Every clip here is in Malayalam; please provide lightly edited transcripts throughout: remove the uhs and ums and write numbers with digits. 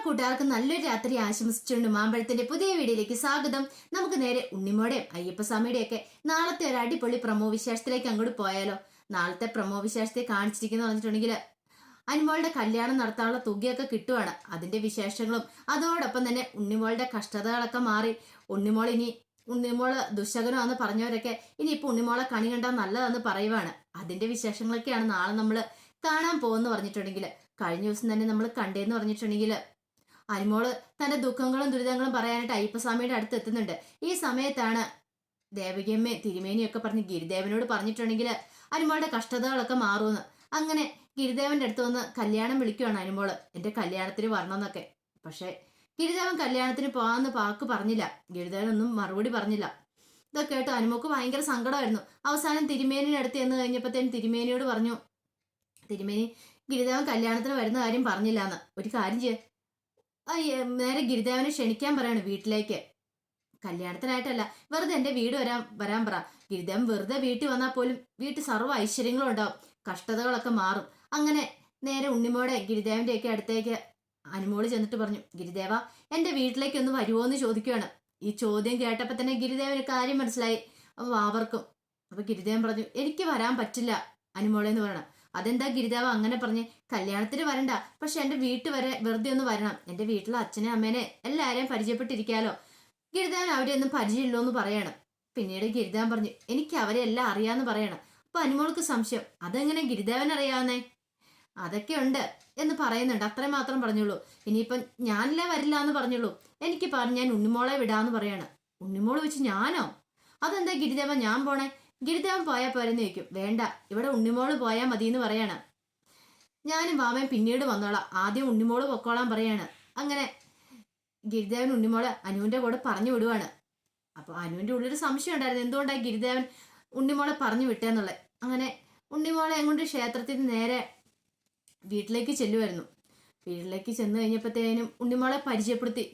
കൂട്ടുകാർക്ക് നല്ലൊരു രാത്രി ആശംസിച്ചുകൊണ്ട് മാമ്പഴത്തിന്റെ പുതിയ വീഡിയോയിലേക്ക് സ്വാഗതം. നമുക്ക് നേരെ ഉണ്ണിമോടെയും അയ്യപ്പസ്വാമിയുടെയും ഒക്കെ നാളത്തെ ഒരു അടിപൊളി പ്രമോ വിശേഷത്തിലേക്ക് അങ്ങോട്ട് പോയാലോ. നാളത്തെ പ്രമോ വിശേഷത്തെ കാണിച്ചിരിക്കുന്ന പറഞ്ഞിട്ടുണ്ടെങ്കിൽ അനുമോളുടെ കല്യാണം നടത്താനുള്ള തുകയൊക്കെ കിട്ടുവാണ്. അതിന്റെ വിശേഷങ്ങളും അതോടൊപ്പം തന്നെ ഉണ്ണിമോളുടെ കഷ്ടതകളൊക്കെ മാറി ഉണ്ണിമോള് ദുശകനമാണെന്ന് പറഞ്ഞവരൊക്കെ ഇനിയിപ്പോ ഉണ്ണിമോളെ കണി കണ്ടാൽ നല്ലതാന്ന് പറയുവാണ്. അതിന്റെ വിശേഷങ്ങളൊക്കെയാണ് നാളെ നമ്മൾ കാണാൻ പോകുന്ന പറഞ്ഞിട്ടുണ്ടെങ്കിൽ, കഴിഞ്ഞ ദിവസം തന്നെ നമ്മൾ കണ്ടേന്ന് പറഞ്ഞിട്ടുണ്ടെങ്കിൽ അനുമോള് തന്റെ ദുഃഖങ്ങളും ദുരിതങ്ങളും പറയാനായിട്ട് അയ്യപ്പസ്വാമിയുടെ അടുത്ത് എത്തുന്നുണ്ട്. ഈ സമയത്താണ് ദേവകിയമ്മയും തിരുമേനിയും ഒക്കെ പറഞ്ഞ് ഗിരിദേവനോട് പറഞ്ഞിട്ടുണ്ടെങ്കിൽ അനുമോളുടെ കഷ്ടതകളൊക്കെ മാറുമെന്ന്. അങ്ങനെ ഗിരിദേവന്റെ അടുത്ത് വന്ന് കല്യാണം വിളിക്കുവാണ് അനുമോള്, എന്റെ കല്യാണത്തിന് വരണമെന്നൊക്കെ. പക്ഷെ ഗിരിദേവൻ കല്യാണത്തിന് പോകാമെന്ന് വാക്ക് പറഞ്ഞില്ല. ഗിരിദേവൻ ഒന്നും മറുപടി പറഞ്ഞില്ല. ഇതൊക്കെ കേട്ടോ അനുമോക്ക് ഭയങ്കര സങ്കടമായിരുന്നു. അവസാനം തിരുമേനിയുടെ അടുത്ത് എന്ന് കഴിഞ്ഞപ്പോഴത്തേനും തിരുമേനിയോട് പറഞ്ഞു, തിരുമേനി ഗിരിദേവൻ കല്യാണത്തിന് വരുന്ന കാര്യം പറഞ്ഞില്ല എന്ന്. ഒരു കാര്യം നേരെ ഗിരിദേവനെ ക്ഷണിക്കാൻ പറയാണ് വീട്ടിലേക്ക്. കല്യാണത്തിനായിട്ടല്ല, വെറുതെ എന്റെ വീട് വരാൻ പറ. ഗിരിദേവൻ വെറുതെ വീട്ടിൽ വന്നാൽ പോലും വീട്ടിൽ സർവ്വ ഐശ്വര്യങ്ങളും ഉണ്ടാവും, കഷ്ടതകളൊക്കെ മാറും. അങ്ങനെ നേരെ ഉണ്ണിമോടെ ഗിരിദേവന്റെ ഒക്കെ അടുത്തേക്ക് അനുമോള് ചെന്നിട്ട് പറഞ്ഞു, ഗിരിദേവ എന്റെ വീട്ടിലേക്ക് ഒന്ന് വരുമോ എന്ന് ചോദിക്കുകയാണ്. ഈ ചോദ്യം കേട്ടപ്പോ തന്നെ ഗിരിദേവന് കാര്യം മനസ്സിലായി അവർക്കും. അപ്പൊ ഗിരിദേവൻ പറഞ്ഞു, എനിക്ക് വരാൻ പറ്റില്ല അനുമോളെ എന്ന് പറയണം. അതെന്താ ഗിരിദേവ അങ്ങനെ പറഞ്ഞ്? കല്യാണത്തിന് വരണ്ട, പക്ഷെ എന്റെ വീട്ടിൽ വരെ വെറുതെ ഒന്ന് വരണം. എന്റെ വീട്ടിലെ അച്ഛനെ അമ്മേനെ എല്ലാരെയും പരിചയപ്പെട്ടിരിക്കാലോ. ഗിരിദേവൻ അവരെ ഒന്നും പരിചയമില്ലോ എന്ന് പറയണം. പിന്നീട് ഗിരിദേവൻ പറഞ്ഞു, എനിക്ക് അവരെ എല്ലാം അറിയാന്ന് പറയണം. അപ്പൊ അനുമോൾക്ക് സംശയം, അതെങ്ങനെ ഗിരിദേവൻ അറിയാവുന്നേ? അതൊക്കെ ഉണ്ട് എന്ന് പറയുന്നുണ്ട്, അത്രയും മാത്രം പറഞ്ഞുള്ളൂ. ഇനിയിപ്പം ഞാനില്ലേ വരില്ല എന്ന് പറഞ്ഞുള്ളൂ. എനിക്ക് പറഞ്ഞു ഞാൻ ഉണ്ണിമോളെ വിടാന്ന് പറയാണ്. ഉണ്ണിമോള് വെച്ച് ഞാനോ? അതെന്താ ഗിരിദേവൻ ഞാൻ പോണേ? ഗിരിദേവൻ പോയാൽ പോരെന്ന് ചോദിക്കും. വേണ്ട, ഇവിടെ ഉണ്ണിമോള് പോയാൽ മതി എന്ന് പറയാണ്. ഞാനും വാമയും പിന്നീട് വന്നോളാം, ആദ്യം ഉണ്ണിമോള് പൊക്കോളാൻ പറയാണ്. അങ്ങനെ ഗിരിദേവൻ ഉണ്ണിമോളെ അനുവിന്റെ കൂടെ പറഞ്ഞു വിടുവാണ്. അപ്പൊ അനുവിന്റെ ഉള്ളിലൊരു സംശയം ഉണ്ടായിരുന്നു, എന്തുകൊണ്ടാണ് ഗിരിദേവൻ ഉണ്ണിമോളെ പറഞ്ഞു വിട്ടേന്നുള്ളത്. അങ്ങനെ ഉണ്ണിമോളെ കൊണ്ട് ക്ഷേത്രത്തിൽ നിന്ന് നേരെ വീട്ടിലേക്ക് ചെല്ലുമായിരുന്നു. വീട്ടിലേക്ക് ചെന്ന് കഴിഞ്ഞപ്പോഴത്തേനും ഉണ്ണിമോളെ പരിചയപ്പെടുത്തി.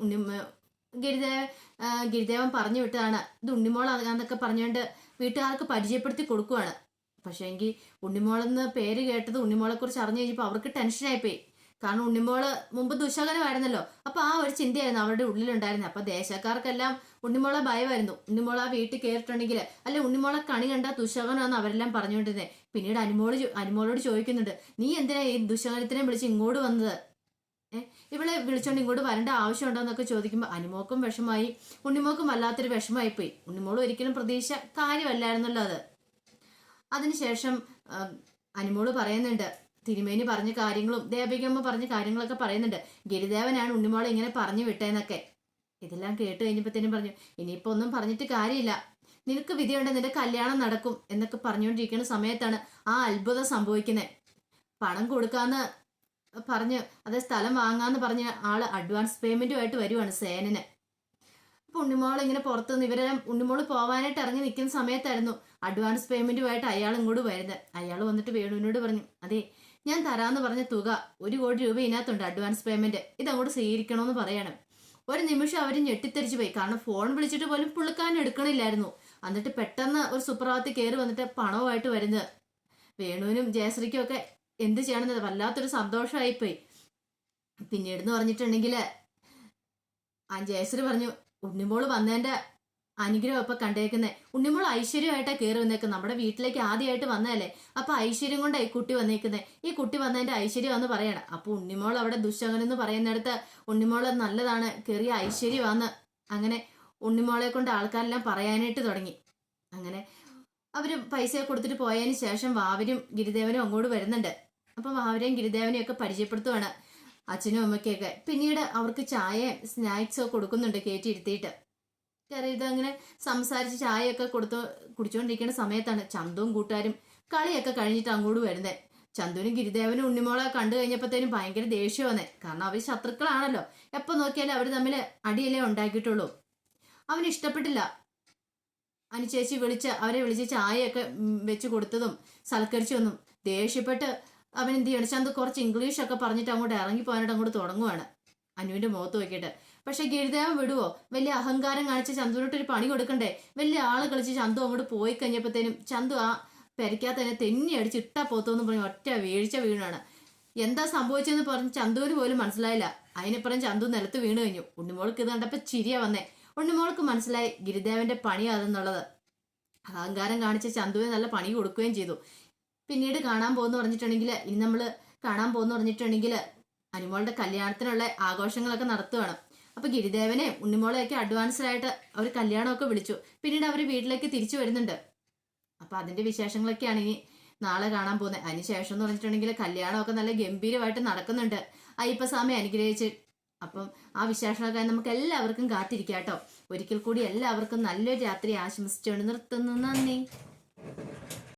ഗിരിദേവൻ പറഞ്ഞു വിട്ടതാണ് ഇത് ഉണ്ണിമോളാന്നൊക്കെ പറഞ്ഞുകൊണ്ട് വീട്ടുകാർക്ക് പരിചയപ്പെടുത്തി കൊടുക്കുവാണ്. പക്ഷേ എങ്കിൽ ഉണ്ണിമോളെന്ന് പേര് കേട്ടത് ഉണ്ണിമോളെ കുറിച്ച് അറിഞ്ഞു കഴിഞ്ഞപ്പോൾ അവർക്ക് ടെൻഷനായിപ്പോയി. കാരണം ഉണ്ണിമോള് മുമ്പ് ദുശകനമായിരുന്നല്ലോ. അപ്പൊ ആ ഒരു ചിന്തയായിരുന്നു അവരുടെ ഉള്ളിലുണ്ടായിരുന്നത്. അപ്പൊ ദേശക്കാർക്കെല്ലാം ഉണ്ണിമോളെ ഭയമായിരുന്നു. ഉണ്ണിമോള ആ വീട്ടിൽ കയറിയിട്ടുണ്ടെങ്കിൽ അല്ലെ ഉണ്ണിമോളെ കണി കണ്ട ദുശകനമാണെന്ന് അവരെല്ലാം പറഞ്ഞുകൊണ്ടിരുന്നത്. പിന്നീട് അനുമോളോട് ചോദിക്കുന്നുണ്ട്, നീ എന്തിനാ ഈ ദുശകനത്തിനെ വിളിച്ച് ഇങ്ങോട്ട് വന്നത്? ഇവളെ വിളിച്ചോണ്ട് ഇങ്ങോട്ട് വരേണ്ട ആവശ്യമുണ്ടോ എന്നൊക്കെ ചോദിക്കുമ്പോൾ അനുമോക്കും വിഷമായി, ഉണ്ണിമോക്കും വല്ലാത്തൊരു വിഷമായിപ്പോയി. ഉണ്ണിമോളും ഒരിക്കലും പ്രതീക്ഷ കാര്യമല്ലായിരുന്നല്ലോ അത്. അതിനുശേഷം അനുമോള് പറയുന്നുണ്ട്, തിരുമേനി പറഞ്ഞ കാര്യങ്ങളും ദേവികമ്മ പറഞ്ഞ കാര്യങ്ങളൊക്കെ പറയുന്നുണ്ട്. ഗിരിദേവനാണ് ഉണ്ണിമോളെ ഇങ്ങനെ പറഞ്ഞു വിട്ടേന്നൊക്കെ. ഇതെല്ലാം കേട്ട് കഴിഞ്ഞപ്പോഴത്തേനും പറഞ്ഞു, ഇനിയിപ്പോ ഒന്നും പറഞ്ഞിട്ട് കാര്യമില്ല, നിനക്ക് വിധിയുണ്ട്, നിന്റെ കല്യാണം നടക്കും എന്നൊക്കെ പറഞ്ഞുകൊണ്ടിരിക്കുന്ന സമയത്താണ് ആ അത്ഭുതം സംഭവിക്കുന്നത്. പണം കൊടുക്കാന്ന് പറഞ്ഞ് അത് സ്ഥലം വാങ്ങാന്ന് പറഞ്ഞ ആള് അഡ്വാൻസ് പേയ്മെന്റുമായിട്ട് വരുവാണ് സേനന്. അപ്പൊ ഉണ്ണിമോൾ ഇങ്ങനെ പുറത്തുനിന്ന് ഇവരെല്ലാം ഉണ്ണിമോള് പോവാനായിട്ട് ഇറങ്ങി നിൽക്കുന്ന സമയത്തായിരുന്നു അഡ്വാൻസ് പേയ്മെന്റുമായിട്ട് അയാൾ ഇങ്ങോട്ട് വരുന്നത്. അയാൾ വന്നിട്ട് വേണുവിനോട് പറഞ്ഞു, അതെ ഞാൻ തരാന്ന് പറഞ്ഞ തുക 1 കോടി രൂപ ഇതിനകത്തുണ്ട് അഡ്വാൻസ് പേയ്മെന്റ്, ഇതങ്ങോട്ട് സ്വീകരിക്കണമെന്ന് പറയാണ്. ഒരു നിമിഷം അവർ ഞെട്ടിത്തെറിച്ചു പോയി. കാരണം ഫോൺ വിളിച്ചിട്ട് പോലും പുള്ളിക്കാരൻ എടുക്കണില്ലായിരുന്നു. എന്നിട്ട് പെട്ടെന്ന് ഒരു സുപ്രഭാതത്തിൽ കയറി വന്നിട്ട് പണവുമായിട്ട് വരുന്നത്. വേണുവിനും ജയശ്രീക്കും ഒക്കെ എന്ത് ചെയ്യണമെന്നത് വല്ലാത്തൊരു സന്തോഷമായിപ്പോയി. പിന്നീടെന്ന് പറഞ്ഞിട്ടുണ്ടെങ്കിൽ ജയശ്രീ പറഞ്ഞു, ഉണ്ണിമോള് വന്നതിന്റെ അനുഗ്രഹം ഇപ്പൊ കണ്ടേക്കുന്നത്. ഉണ്ണിമോൾ ഐശ്വര്യമായിട്ടാ കയറി വന്നേക്കുന്നത്. നമ്മുടെ വീട്ടിലേക്ക് ആദ്യമായിട്ട് വന്നതല്ലേ, അപ്പൊ ഐശ്വര്യം കൊണ്ടാണ് ഈ കുട്ടി വന്നേക്കുന്നത്. ഈ കുട്ടി വന്നതിന്റെ ഐശ്വര്യമാന്ന് പറയണം. അപ്പൊ ഉണ്ണിമോൾ അവിടെ ദുശകനെന്ന് പറയുന്നിടത്ത് ഉണ്ണിമോള് നല്ലതാണ്, കയറിയ ഐശ്വര്യമാന്ന് അങ്ങനെ ഉണ്ണിമോളെ കൊണ്ട് ആൾക്കാരെല്ലാം പറയാനായിട്ട് തുടങ്ങി. അങ്ങനെ അവര് പൈസ കൊടുത്തിട്ട് പോയതിന് ശേഷം വാവരും ഗിരിദേവനും അങ്ങോട്ട് വരുന്നുണ്ട്. അപ്പൊ വാവരെയും ഗിരിദേവനെയും ഒക്കെ പരിചയപ്പെടുത്തുവാണ് അച്ഛനും അമ്മയ്ക്കൊക്കെ. പിന്നീട് അവർക്ക് ചായയും സ്നാക്സും ഒക്കെ കൊടുക്കുന്നുണ്ട് കയറ്റിയിരുത്തിയിട്ട്. ഇതങ്ങനെ സംസാരിച്ച് ചായയൊക്കെ കുടിച്ചുകൊണ്ടിരിക്കുന്ന സമയത്താണ് ചന്തുവും കൂട്ടുകാരും കളിയൊക്കെ കഴിഞ്ഞിട്ട് അങ്ങോട്ട് വരുന്നത്. ചന്തുവിനും ഗിരിദേവനും ഉണ്ണിമോളെ കണ്ടു കഴിഞ്ഞപ്പോഴത്തേനും ഭയങ്കര ദേഷ്യം വന്നേ. കാരണം അവർ ശത്രുക്കളാണല്ലോ, എപ്പോൾ നോക്കിയാലും അവർ തമ്മിൽ അടിയല്ലേ ഉണ്ടാക്കിയിട്ടുള്ളൂ. അവന് ഇഷ്ടപ്പെട്ടില്ല അനുചേച്ചി അവരെ വിളിച്ച് ചായയൊക്കെ വെച്ച് കൊടുത്തതും സൽക്കരിച്ചൊന്നും. ദേഷ്യപ്പെട്ട് അവൻ എന്ത് ചെയ്യണം, ചന്തു കുറച്ച് ഇംഗ്ലീഷൊക്കെ പറഞ്ഞിട്ട് അങ്ങോട്ട് ഇറങ്ങിപ്പോകാനായിട്ട് അങ്ങോട്ട് തുടങ്ങുവാണ് അനുവിന്റെ മുഖത്ത് നോക്കിയിട്ട്. പക്ഷെ ഗിരിദേവൻ വിടുവോ? വലിയ അഹങ്കാരം കാണിച്ച് ചന്തുവിനോട്ടൊരു പണി കൊടുക്കണ്ടേ? വലിയ ആള് കളിച്ച് ചന്തു അങ്ങോട്ട് പോയി കഴിഞ്ഞപ്പോഴത്തേനും ചന്തു ആ പെരയ്ക്കകത്ത് തന്നെ തെന്നി അടിച്ച് ഇട്ടാ പോത്തോന്ന് പറഞ്ഞ് ഒറ്റ വീഴ്ച വീണാണ്. എന്താ സംഭവിച്ചെന്ന് പറഞ്ഞ് ചന്തുവിന് പോലും മനസ്സിലായില്ല. അതിനിപ്പുറം ചന്തു നിലത്ത് വീണ് കഴിഞ്ഞു. ഉണ്ണിമോൾക്ക് ഇത് കണ്ടപ്പോ ചിരിയാ വന്നേ. ഉണ്ണിമോൾക്ക് മനസ്സിലായി ഗിരിദേവന്റെ പണിയാ അതെന്നുള്ളത്. അഹങ്കാരം കാണിച്ച ചന്തുവിന് നല്ല പണി കൊടുക്കുകയും ചെയ്തു. പിന്നീട് കാണാൻ പോകുന്നു പറഞ്ഞിട്ടുണ്ടെങ്കിൽ ഇനി നമ്മള് കാണാൻ പോകുന്നു പറഞ്ഞിട്ടുണ്ടെങ്കിൽ അനുമോളുടെ കല്യാണത്തിനുള്ള ആഘോഷങ്ങളൊക്കെ നടത്തുവാണ്. അപ്പൊ ഗിരിദേവനെ ഉണ്ണിമോളെയൊക്കെ അഡ്വാൻസ്ഡ് ആയിട്ട് അവർ കല്യാണമൊക്കെ വിളിച്ചു. പിന്നീട് അവർ വീട്ടിലേക്ക് തിരിച്ചു വരുന്നുണ്ട്. അപ്പൊ അതിന്റെ വിശേഷങ്ങളൊക്കെയാണ് ഇനി നാളെ കാണാൻ പോകുന്നത്. അതിനുശേഷം എന്ന് പറഞ്ഞിട്ടുണ്ടെങ്കിൽ കല്യാണമൊക്കെ നല്ല ഗംഭീരമായിട്ട് നടക്കുന്നുണ്ട് അയ്യപ്പസ്വാമി അനുഗ്രഹിച്ച്. അപ്പം ആ വിശേഷമൊക്കെ നമുക്ക് എല്ലാവർക്കും കാത്തിരിക്കാം കേട്ടോ. ഒരിക്കൽ കൂടി എല്ലാവർക്കും നല്ലൊരു രാത്രി ആശംസിച്ചുകൊണ്ട് നിർത്തുന്നു. നന്ദി.